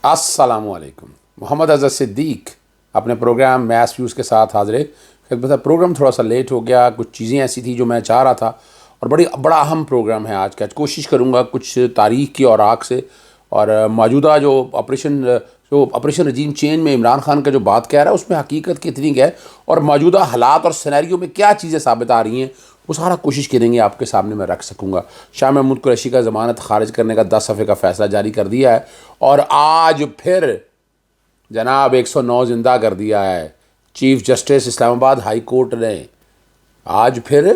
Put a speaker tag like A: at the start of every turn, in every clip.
A: السلام علیکم. محمد اظہر صدیق اپنے پروگرام میس ویوز کے ساتھ حاضر خدمت ہے. پروگرام تھوڑا سا لیٹ ہو گیا، کچھ چیزیں ایسی تھیں جو میں چاہ رہا تھا، اور بڑا اہم پروگرام ہے آج کا. کوشش کروں گا کچھ تاریخ کی اوراق سے اور موجودہ جو آپریشن رجیم چینج میں عمران خان کا جو بات کہہ رہا ہے اس میں حقیقت کتنی ہے اور موجودہ حالات اور سینیریو میں کیا چیزیں ثابت آ رہی ہیں، وہ سارا کوشش کریں گے آپ کے سامنے میں رکھ سکوں گا. شاہ محمود قریشی کا ضمانت خارج کرنے کا 10 صفحے کا فیصلہ جاری کر دیا ہے، اور آج پھر جناب 109 زندہ کر دیا ہے چیف جسٹس اسلام آباد ہائی کورٹ نے. آج پھر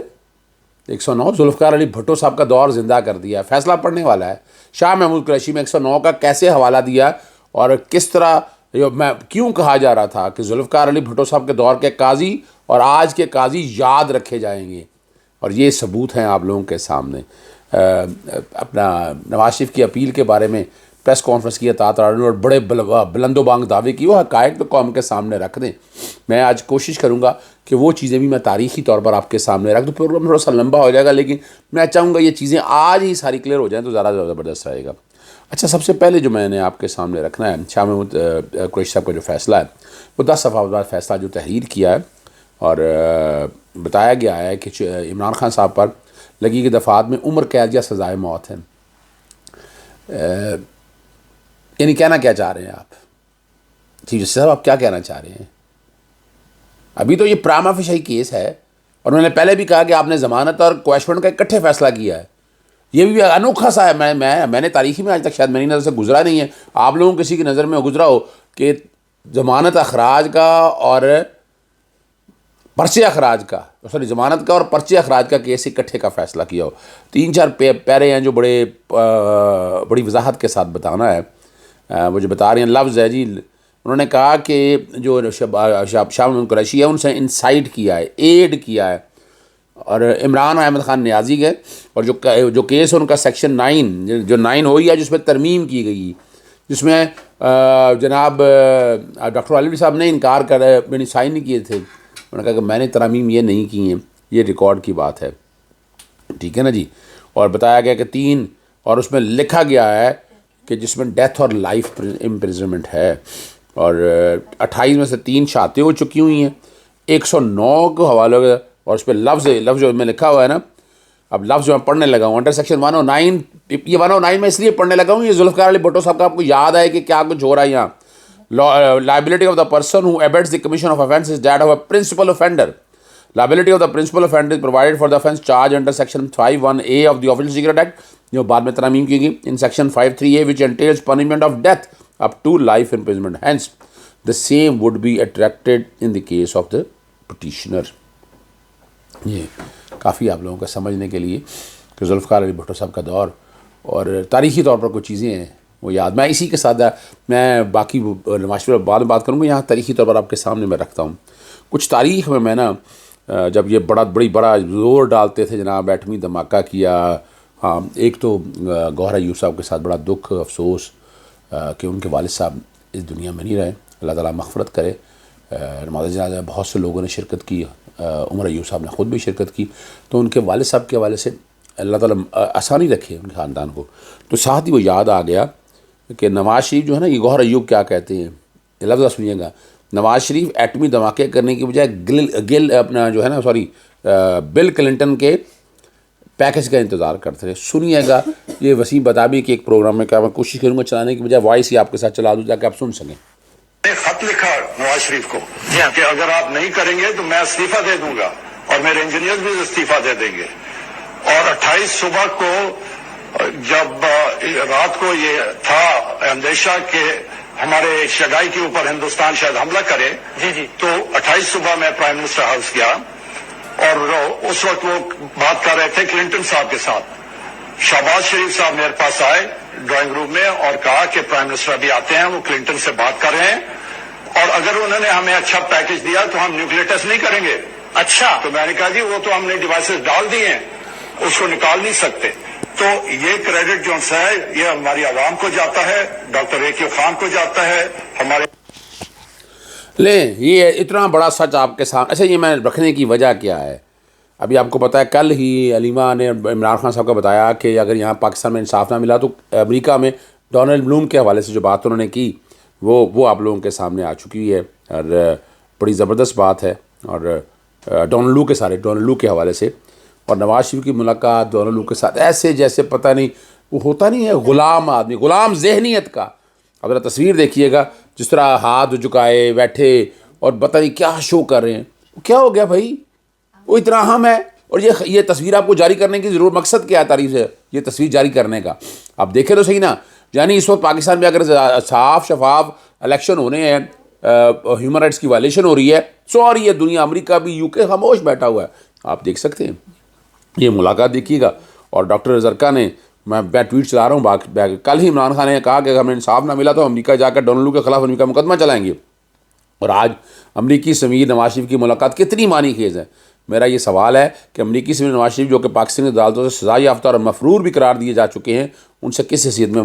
A: 109 ذوالفقار علی بھٹو صاحب کا دور زندہ کر دیا ہے. فیصلہ پڑھنے والا ہے. شاہ محمود قریشی میں 109 کا کیسے حوالہ دیا اور کس طرح میں کیوں کہا جا رہا تھا کہ ذوالفقار علی بھٹو صاحب کے دور کے قاضی اور آج کے قاضی یاد رکھے جائیں گے، اور یہ ثبوت ہیں آپ لوگوں کے سامنے. اپنا نواز شریف کی اپیل کے بارے میں پریس کانفرنس کی اطاعت اور بڑے بلند و بانگ دعوے کی، وہ حقائق تو قوم کے سامنے رکھ دیں. میں آج کوشش کروں گا کہ وہ چیزیں بھی میں تاریخی طور پر آپ کے سامنے رکھ دوں. پروگرام تھوڑا سا لمبا ہو جائے گا، لیکن میں چاہوں گا یہ چیزیں آج ہی ساری کلیئر ہو جائیں تو زیادہ زبردست رہے گا. اچھا، سب سے پہلے جو میں نے آپ کے سامنے رکھنا ہے شاہ محمود قریشی صاحب کا جو فیصلہ ہے، وہ 10 صفحہ بعد فیصلہ جو تحریر کیا ہے، اور بتایا گیا ہے کہ عمران خان صاحب پر لگی کی دفعات میں عمر قید یا سزائے موت ہے. یعنی کہنا کیا چاہ رہے ہیں آپ؟ چیف جسٹس صاحب آپ کیا کہنا چاہ رہے ہیں؟ ابھی تو یہ پراما فیشی کیس ہے، اور میں نے پہلے بھی کہا کہ آپ نے ضمانت اور کویشمنٹ کا اکٹھے فیصلہ کیا ہے. یہ بھی انوکھا سا ہے. میں نے تاریخی میں آج تک شاید میری نظر سے گزرا نہیں ہے، آپ لوگوں کسی کی نظر میں گزرا ہو کہ ضمانت اخراج کا اور پرچے اخراج کا، ضمانت کا اور پرچے اخراج کا کیس اکٹھے کا فیصلہ کیا ہو. 3-4 پیرے ہیں جو بڑی وضاحت کے ساتھ بتانا ہے. وہ جو بتا رہے ہیں لفظ ہے جی، انہوں نے کہا کہ جو شاہ محمود قریشی ہے ان سے انسائٹ کیا ہے، ایڈ کیا ہے، اور عمران احمد خان نیازی گئے، اور جو کیس ہے ان کا سیکشن 9 جو 9 ہوئی ہے جس میں ترمیم کی گئی، جس میں جناب ڈاکٹر عالوی صاحب نے انکار کر میں نے سائن نہیں کیے تھے. انہوں نے کہا کہ میں نے ترامیم یہ نہیں کی ہیں، یہ ریکارڈ کی بات ہے. ٹھیک ہے نا جی. اور بتایا گیا کہ 3 اور اس میں لکھا گیا ہے کہ جس میں ڈیتھ اور لائف امپریزنمنٹ ہے، اور 28 میں سے 3 شہادتیں ہو چکی ہوئی ہیں. 109 کو حوالہ ہو گیا، اور اس پہ لفظ جو میں لکھا ہوا ہے نا، اب لفظ جو میں پڑھنے لگا ہوں انڈر سیکشن 109. یہ 109 میں اس لیے پڑھنے لگا ہوں، یہ ذوالفقار علی بھٹو صاحب کا آپ کو یاد ہے کہ کیا کچھ ہو رہا ہے یہاں. Liability of the person who abets the commission of offence is that of a principal offender. Liability of the principal offender is provided for the offence charged under section 51A of the Official Secret Act, جو بعد میں ترامیم کی گئی, in section 53A which entails punishment of death up to life imprisonment. Hence, the same would be attracted in the case of the petitioner. یہ کافی آپ لوگوں کا سمجھنے کے لیے کہ ذوالفقار علی بھٹو صاحب کا دور اور تاریخی طور پر کچھ چیزیں ہیں وہ یاد. میں اسی کے ساتھ میں باقی نواز شریف بعد میں بات کروں گا، یہاں تاریخی طور پر آپ کے سامنے میں رکھتا ہوں. کچھ تاریخ میں نا جب یہ بڑا زور ڈالتے تھے جناب، ایٹمی دھماکہ کیا. ہاں، ایک تو گوہر ایوب صاحب کے ساتھ بڑا دکھ افسوس کہ ان کے والد صاحب اس دنیا میں نہیں رہے، اللہ تعالیٰ مغفرت کرے. نماز جنازہ بہت سے لوگوں نے شرکت کی، عمر ایوب صاحب نے خود بھی شرکت کی، تو ان کے والد صاحب کے حوالے سے اللہ تعالیٰ آسانی رکھے ان کے خاندان کو. تو ساتھ ہی وہ یاد آ گیا کہ نواز شریف جو ہے نا، یہ گوہر ایوب کیا کہتے ہیں، یہ لفظ سنیے گا. نواز شریف ایٹمی دھماکے کرنے کی بجائے بل کلنٹن کے پیکج کا انتظار کرتے رہے. سنیے گا، یہ وسیم بتابی کے ایک پروگرام میں کیا، میں کوشش کروں گا چلانے کی بجائے وائس ہی آپ کے ساتھ چلا دوں تاکہ آپ سن سکیں.
B: خط لکھا نواز شریف کو کہ اگر آپ نہیں کریں گے تو میں استعفیٰ دے دوں گا، اور میرے انجینئر بھی استعفیٰ دے دیں گے. اور 28 صبح کو جب رات کو یہ تھا اندیشہ کہ ہمارے شگائی کے اوپر ہندوستان شاید حملہ کرے، تو 28 صبح میں پرائم منسٹر ہاؤس گیا، اور اس وقت وہ بات کر رہے تھے کلنٹن صاحب کے ساتھ. شہباز شریف صاحب میرے پاس آئے ڈرائنگ روم میں اور کہا کہ پرائم منسٹر ابھی آتے ہیں، وہ کلنٹن سے بات کر رہے ہیں، اور اگر انہوں نے ہمیں اچھا پیکج دیا تو ہم نیوکلیئر ٹیسٹ نہیں کریں گے. اچھا، تو میں نے کہا جی وہ تو ہم نے ڈیوائسز ڈال دی ہیں، اس کو نکال نہیں سکتے. تو یہ کریڈٹ جو ہے یہ ہماری عوام کو جاتا ہے، ڈاکٹر عقیل خان کو جاتا ہے، ہمارے
A: لیں. یہ اتنا بڑا سچ آپ کے سامنے. اچھا، یہ میں رکھنے کی وجہ کیا ہے؟ ابھی آپ کو پتہ ہے کل ہی علیمہ نے عمران خان صاحب کا بتایا کہ اگر یہاں پاکستان میں انصاف نہ ملا تو امریکہ میں ڈونلڈ بلوم کے حوالے سے جو بات انہوں نے کی وہ آپ لوگوں کے سامنے آ چکی ہے، اور بڑی زبردست بات ہے، اور ڈونلڈ لو کے حوالے سے، اور نواز شریف کی ملاقات ڈونلڈ لو کے ساتھ ایسے جیسے پتہ نہیں وہ ہوتا نہیں ہے غلام آدمی، غلام ذہنیت کا. اب ذرا تصویر دیکھیے گا، جس طرح ہاتھ جھکائے بیٹھے اور پتہ نہیں کیا شو کر رہے ہیں. کیا ہو گیا بھائی؟ وہ اتنا اہم ہے. اور یہ تصویر آپ کو جاری کرنے کی ضرور مقصد کیا ہے تعریف سے یہ تصویر جاری کرنے کا؟ آپ دیکھیں تو صحیح نا. یعنی اس وقت پاکستان میں اگر صاف شفاف الیکشن ہونے ہیں، ہیومن رائٹس کی وائلیشن ہو رہی ہے، سوری یہ دنیا، امریکہ بھی، یو کے خاموش بیٹھا ہوا ہے. آپ دیکھ سکتے ہیں یہ ملاقات دیکھیے گا. اور ڈاکٹر زرکا نے، میں ٹویٹ چلا رہا ہوں، کل ہی عمران خان نے کہا کہ ہمیں انصاف نہ ملا تو امریکہ جا کر ڈونلڈ لو کے خلاف امریکہ مقدمہ چلائیں گے. اور آج امریکی سفیر نواز شریف کی ملاقات کتنی معنی خیز ہے. میرا یہ سوال ہے کہ امریکی سفیر نواز شریف جو کہ پاکستانی عدالتوں سے سزا یافتہ اور مفرور بھی قرار دیے جا چکے ہیں، ان سے کس حیثیت میں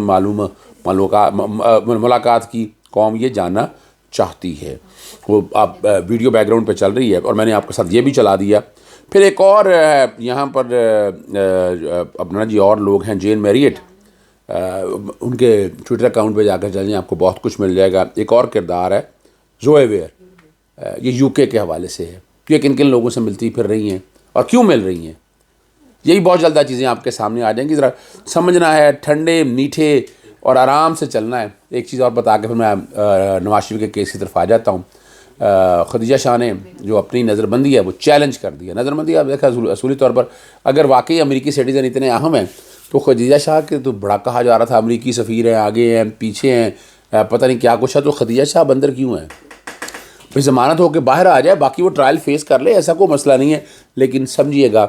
A: ملاقات کی قوم یہ جاننا چاہتی ہے. وہ آپ ویڈیو بیک گراؤنڈ پہ چل رہی ہے، اور میں نے آپ کے ساتھ یہ بھی چلا دیا. پھر ایک اور یہاں پر اپنا جی اور لوگ ہیں، جین میریٹ، ان کے ٹویٹر اکاؤنٹ پہ جا کر چلیں، آپ کو بہت کچھ مل جائے گا. ایک اور کردار ہے زوئے ویئر، یہ یو کے حوالے سے ہے کہ کن کن لوگوں سے ملتی پھر رہی ہیں اور کیوں مل رہی ہیں. یہی بہت جلد چیزیں آپ کے سامنے آ جائیں گی. ذرا سمجھنا ہے، ٹھنڈے میٹھے اور آرام سے چلنا ہے. ایک چیز اور بتا کے پھر میں نواز شریف کے کیس کی طرف آ جاتا ہوں. خدیجہ شاہ نے جو اپنی نظر بندی ہے وہ چیلنج کر دیا. نظر بندی آپ دیکھا اصولی طور پر اگر واقعی امریکی سٹیزن اتنے اہم ہیں تو خدیجہ شاہ کے تو بڑا کہا جا رہا تھا امریکی سفیر ہیں، آگے ہیں، پیچھے ہیں، پتہ نہیں کیا کچھ ہے. تو خدیجہ شاہ اندر کیوں ہیں؟ پھر ضمانت ہو کے باہر آ جائے، باقی وہ ٹرائل فیس کر لے، ایسا کوئی مسئلہ نہیں ہے. لیکن سمجھیے گا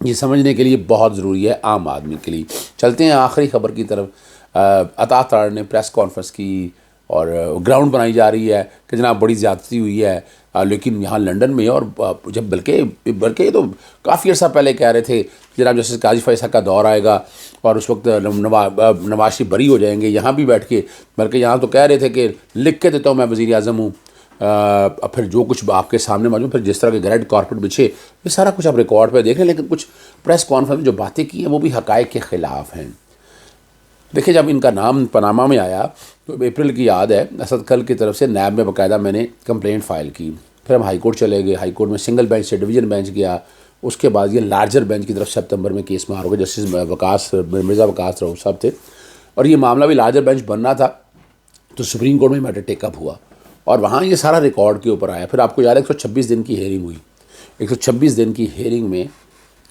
A: یہ سمجھنے کے لیے بہت ضروری ہے عام آدمی کے لیے. چلتے ہیں آخری خبر کی طرف. عطا ترار نے پریس کانفرنس کی اور گراؤنڈ بنائی جا رہی ہے کہ جناب بڑی زیادتی ہوئی ہے، لیکن یہاں لنڈن میں، اور جب بلکہ تو کافی عرصہ پہلے کہہ رہے تھے جناب جسٹس قاضی فیصل کا دور آئے گا اور اس وقت نواز شریف بری ہو جائیں گے یہاں بھی بیٹھ کے. بلکہ یہاں تو کہہ رہے تھے کہ لکھ کے دیتا ہوں میں وزیر اعظم ہوں. پھر جو کچھ آپ کے سامنے موجود، پھر جس طرح کے ریڈ کارپٹ بچھے، یہ سارا کچھ آپ ریکارڈ پہ دیکھ رہے ہیں. لیکن کچھ پریس کانفرنس میں جو باتیں کی ہیں وہ بھی حقائق کے خلاف ہیں. دیکھیں جب ان کا نام پاناما میں آیا تو اپریل کی یاد ہے، اسد کل کی طرف سے نیب میں باقاعدہ میں نے کمپلینٹ فائل کی. پھر ہم ہائی کورٹ چلے گئے، ہائی کورٹ میں سنگل بینچ سے ڈویژن بینچ گیا. اس کے بعد یہ لارجر بینچ کی طرف سپتمبر میں کیس مار ہو گیا. جسٹس مرزا وقاص رؤوف صاحب تھے، اور یہ معاملہ بھی لارجر بینچ بننا تھا. تو سپریم کورٹ میں میٹر ٹیک اپ ہوا اور وہاں یہ سارا ریکارڈ کے اوپر آیا. پھر آپ کو یاد ہے 126 دن کی ہیئرنگ ہوئی. 126 دن کی ہیئرنگ میں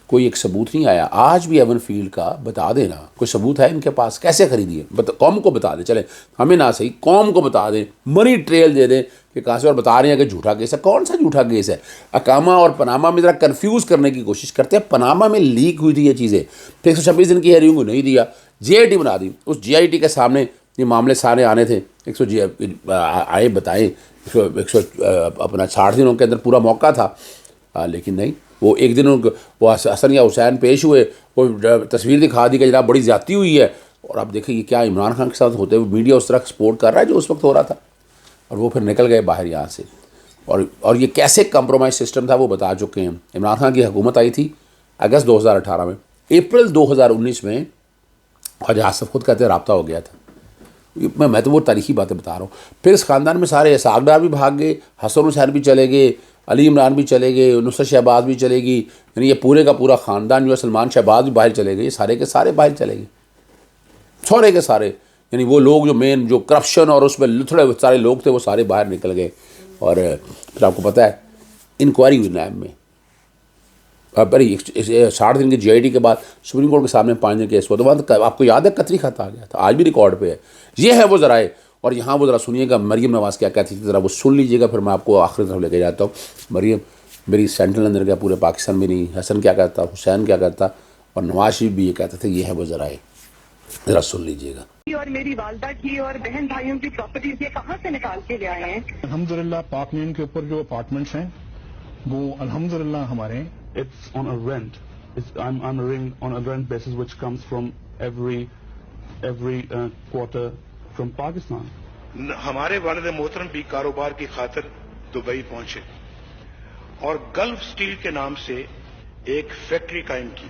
A: کوئی ایک ثبوت نہیں آیا. آج بھی ایون فیلڈ کا بتا دینا، کوئی ثبوت ہے ان کے پاس؟ کیسے خریدی ہے؟ قوم کو بتا دیں، چلیں ہمیں نہ صحیح، قوم کو بتا دیں، منی ٹریل دے دیں کہ کہاں سے. اور بتا رہے ہیں کہ جھوٹا کیس ہے. کون سا جھوٹا کیس ہے؟ اقامہ اور پاناما میں ذرا کنفیوز کرنے کی کوشش کرتے ہیں. پاناما میں لیک ہوئی تھی یہ چیزیں، پھر 126 دن کی ہیئرنگ کو نہیں دیا، جی آئی ٹی بنا دی. اس جی آئی ٹی کے سامنے یہ معاملے سارے آنے تھے. 100 آئے بتائیں 60 دنوں کے اندر پورا موقع تھا. لیکن نہیں، وہ ایک دن وہ حسن یا حسین پیش ہوئے، وہ تصویر دکھا دی کہ جناب بڑی زیادتی ہوئی ہے. اور آپ دیکھیں یہ کیا عمران خان کے ساتھ ہوتے ہوئے میڈیا اس طرح سپورٹ کر رہا ہے جو اس وقت ہو رہا تھا. اور وہ پھر نکل گئے باہر یہاں سے. اور یہ کیسے کمپرومائز سسٹم تھا وہ بتا چکے ہیں. عمران خان کی حکومت آئی تھی اگست 2018 میں. اپریل 2019 میں خواجہ آصف خود کہتے ہیں رابطہ ہو گیا تھا. میں تو وہ تاریخی باتیں بتا رہا ہوں. پھر اس خاندان میں سارے اسحاق ڈار بھی بھاگ گئے، حسن حسین بھی چلے گئے، علی عمران بھی چلے گئے، نصرت شہباز بھی چلے گی. یعنی یہ پورے کا پورا خاندان جو ہے، سلمان شہباز بھی باہر چلے گئے. یہ سارے کے سارے باہر چلے گئے، سارے کے سارے. یعنی وہ لوگ جو مین جو کرپشن اور اس میں لتھڑے سارے لوگ تھے وہ سارے باہر نکل گئے. اور پھر آپ کو پتہ ہے انکوائری ہوئی نیب میں. بڑی 60 دن کی جی آئی ٹی کے بعد سپریم کورٹ کے سامنے 5 دن کیس ہوا. تو آپ کو یاد ہے قطری خط آ گیا تھا، آج بھی ریکارڈ پہ ہے. یہ ہے وہ ذرائع. اور یہاں وہ ذرا سنیے گا مریم نواز کیا کہتی تھی، ذرا وہ سن لیجیے گا، پھر میں آپ کو آخری طرف لے کے جاتا ہوں. مریم میری سینٹرل اندر کا پورے پاکستان میں نہیں، حسن کیا کہتا، حسین کیا کہتا، اور نواز شریف بھی یہ کہتے تھے. یہ ہے وہ ذرائع، ذرا سن لیجیے گا.
C: اور میری والدہ کی اور بہن بھائیوں کی پراپرٹیز یہ کہاں سے نکال کے لے آئے ہیں؟
D: الحمدللہ پاک لین کے اوپر جو اپارٹمنٹس ہیں وہ الحمدللہ ہمارے ہیں.
E: It's on a rent. I'm living on a rent basis which comes from every quarter from Pakistan.
F: ہمارے والد محترم بھی کاروبار کی خاطر دبئی پہنچے اور گلف سٹیل کے نام سے ایک فیکٹری قائم کی.